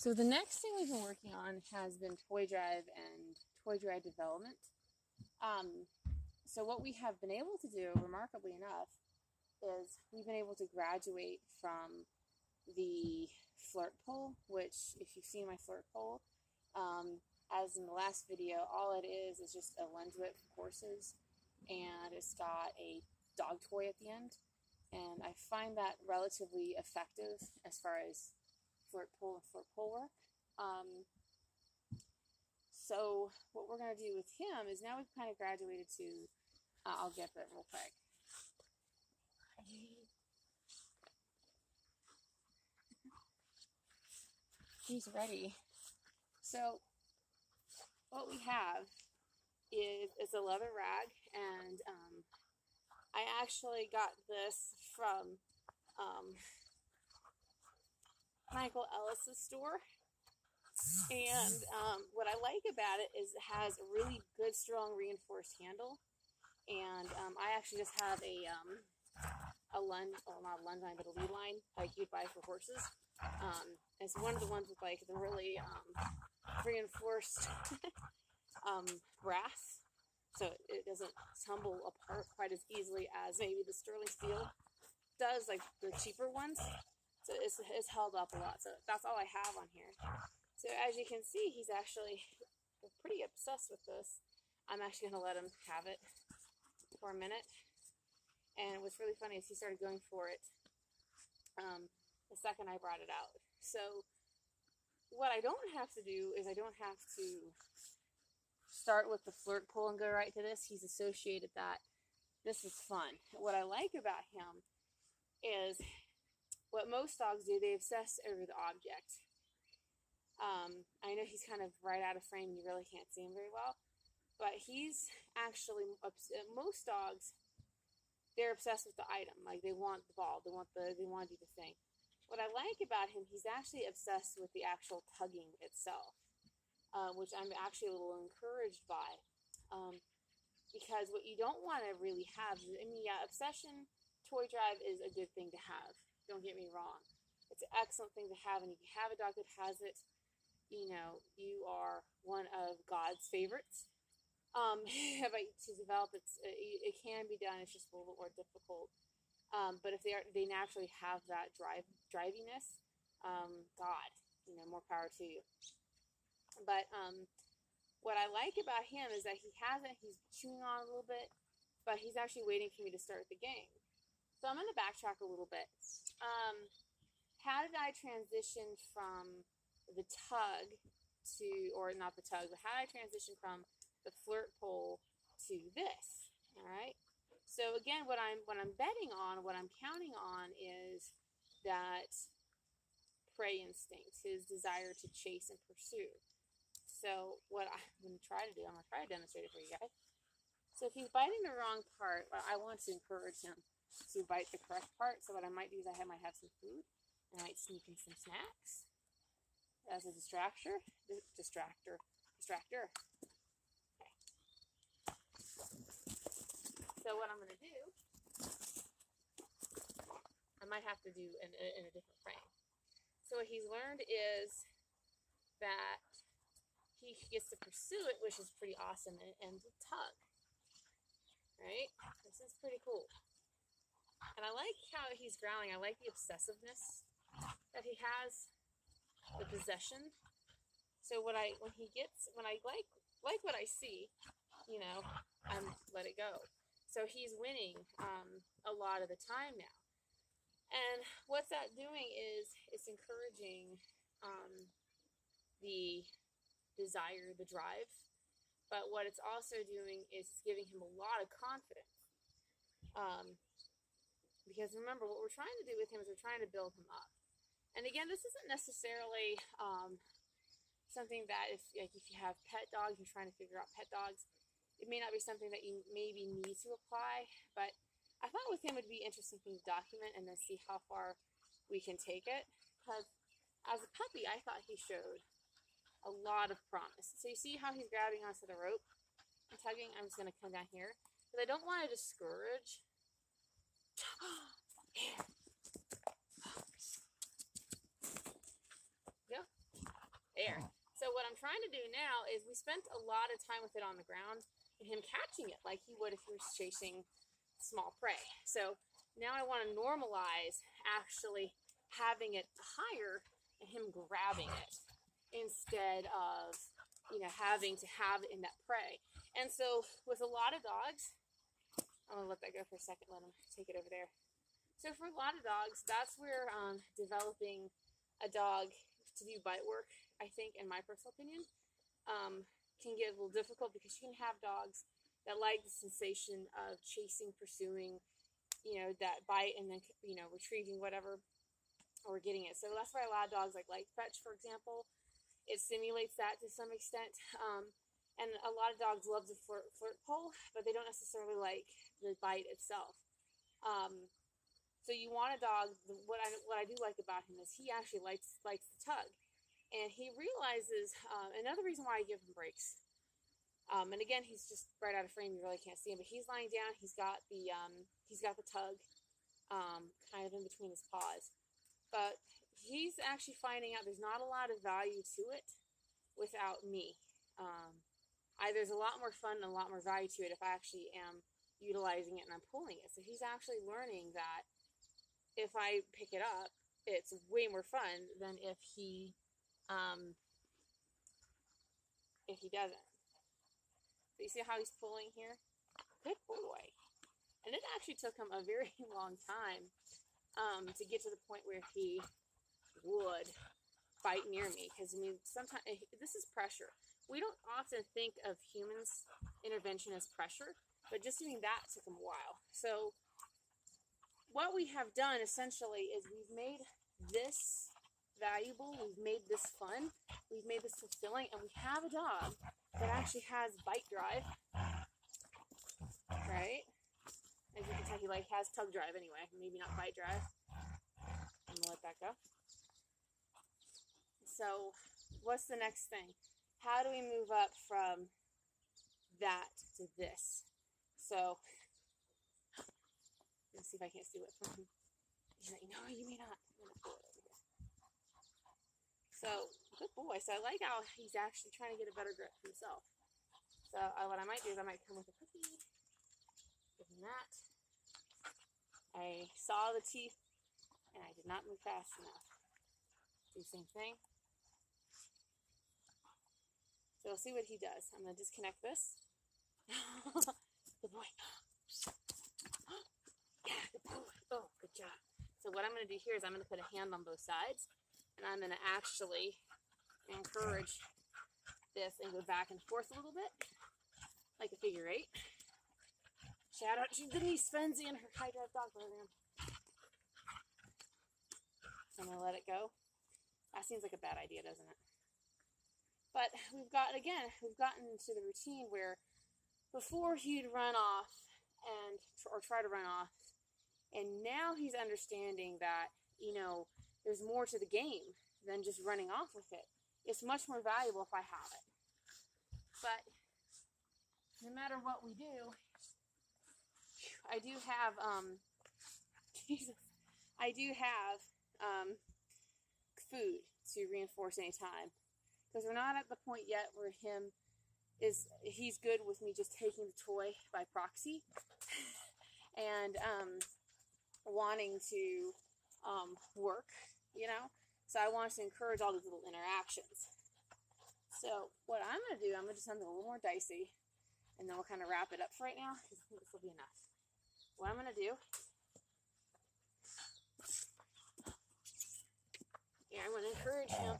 So the next thing we've been working on has been toy drive and toy drive development. So what we have been able to do, remarkably enough, is we've been able to graduate from the Flirt pole, which if you've seen my Flirt pole, as in the last video, all it is just a lens whip for horses, and it's got a dog toy at the end. And I find that relatively effective as far as Flirt pole work. So what we're going to do with him is now we've kind of graduated to, I'll get that real quick. He's ready. So what we have is a leather rag, and I actually got this from Michael Ellis's store. And what I like about it is it has a really good, strong, reinforced handle. And I actually just have a lund, well, not a lund line, but a lead line like you'd buy for horses. It's one of the ones with like the really reinforced brass, so it doesn't tumble apart quite as easily as maybe the sterling steel does, like the cheaper ones. So it's held up a lot. So that's all I have on here. So as you can see, he's actually pretty obsessed with this. I'm actually going to let him have it for a minute. And what's really funny is he started going for it the second I brought it out. So what I don't have to do is I don't have to start with the Flirt pole and go right to this. He's associated that. This is fun. What I like about him is what most dogs do, they obsess over the object. I know he's kind of right out of frame. You really can't see him very well. But he's actually, most dogs, they're obsessed with the item. Like they want the ball. They want to do the thing. What I like about him, he's actually obsessed with the actual tugging itself, which I'm actually a little encouraged by. Because what you don't want to really have, I mean, yeah, obsession, toy drive is a good thing to have. Don't get me wrong. It's an excellent thing to have, and if you have a dog that has it, you know, you are one of God's favorites. But to develop it can be done. It's just a little bit more difficult. But if they naturally have that driviness, God, you know, more power to you. But what I like about him is that he has it. He's chewing on a little bit, but he's actually waiting for me to start the game. So I'm going to backtrack a little bit. How did I transition from the tug to, or not the tug, but how did I transition from the Flirt pole to this? All right. So again, what I'm betting on, what I'm counting on is that prey instinct, his desire to chase and pursue. So what I'm going to try to do, I'm going to try to demonstrate it for you guys. So if he's biting the wrong part, I want to encourage him to bite the correct part. So what I might do is I might have some food, and I might sneak in some snacks as a distractor. Okay. So what I'm going to do, I might have to do in a different frame. So what he's learned is that he gets to pursue it, which is pretty awesome, and tug. Right? This is pretty cool. And I like how he's growling. I like the obsessiveness that he has, the possession. So when I like what I see, you know, I'm let it go. So he's winning a lot of the time now. And what's that doing is it's encouraging the desire, the drive. But what it's also doing is giving him a lot of confidence. Because remember, what we're trying to do with him is we're trying to build him up. And again, this isn't necessarily something that if you have pet dogs, you're trying to figure out pet dogs, it may not be something that you maybe need to apply. But I thought with him it would be interesting to document and then see how far we can take it. Because as a puppy, I thought he showed a lot of promise. So you see how he's grabbing onto the rope and tugging? I'm just going to come down here. Because I don't want to discourage. Yeah. to do now is we spent a lot of time with it on the ground and him catching it like he would if he was chasing small prey. So now I want to normalize actually having it higher and him grabbing it instead of, you know, having to have it in that prey. And so with a lot of dogs, I'm going to let that go for a second, let him take it over there. So for a lot of dogs, that's where developing a dog to do bite work, I think, in my personal opinion, can get a little difficult, because you can have dogs that like the sensation of chasing, pursuing, you know, that bite and then, you know, retrieving whatever or getting it. So that's why a lot of dogs like fetch, for example. It simulates that to some extent. And a lot of dogs love the flirt pole, but they don't necessarily like the bite itself. So you want a dog, what I do like about him is he actually likes the tug. And he realizes, another reason why I give him breaks, and again, he's just right out of frame, you really can't see him, but he's lying down, he's got the tug, kind of in between his paws. But he's actually finding out there's not a lot of value to it without me. There's a lot more fun and a lot more value to it if I actually am utilizing it and I'm pulling it. So he's actually learning that if I pick it up, it's way more fun than if he doesn't. So you see how he's pulling here? Good boy. And it actually took him a very long time to get to the point where he would bite near me. Because, I mean, sometimes this is pressure. We don't often think of humans' intervention as pressure, but just doing that took him a while. So what we have done essentially is we've made this valuable, we've made this fun, we've made this fulfilling, and we have a dog that actually has bite drive, right? As you can tell, he has tug drive anyway, maybe not bite drive. I'm gonna let that go. So what's the next thing? How do we move up from that to this? So let's see if I can't see what's from him. He's like, no, you may not. I'm gonna pull it over here. So, good boy. So I like how he's actually trying to get a better grip himself. So what I might do is I might come with a cookie, give him that. I saw the teeth and I did not move fast enough. Do the same thing. So we'll see what he does. I'm going to disconnect this. Good boy. Yeah, good boy. Oh, good job. So what I'm going to do here is I'm going to put a hand on both sides, and I'm going to actually encourage this and go back and forth a little bit, like a figure eight. Shout out to Denise Fenzi and her high drive dog program. So I'm going to let it go. That seems like a bad idea, doesn't it? But we've gotten to the routine where before he'd run off or try to run off, and now he's understanding that, you know, there's more to the game than just running off with it. It's much more valuable if I have it. But no matter what we do, I do have food to reinforce any time. Because we're not at the point yet where he's good with me just taking the toy by proxy and wanting to work, you know. So I want to encourage all these little interactions. So what I'm going to do, I'm going to do something a little more dicey, and then we'll kind of wrap it up for right now, because I think this will be enough. What I'm going to do, I'm going to encourage him.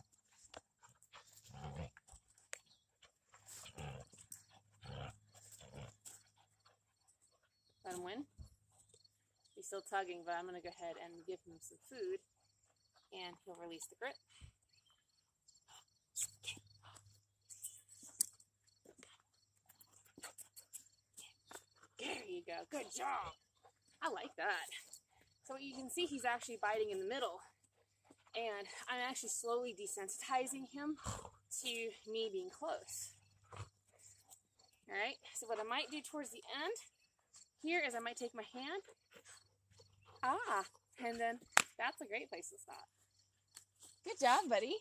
Let him win. He's still tugging, but I'm going to go ahead and give him some food, and he'll release the grip. There you go. Good job. I like that. So you can see he's actually biting in the middle, and I'm actually slowly desensitizing him to me being close. All right. So what I might do towards the end here is I might take my hand, and then that's a great place to stop. Good job, buddy.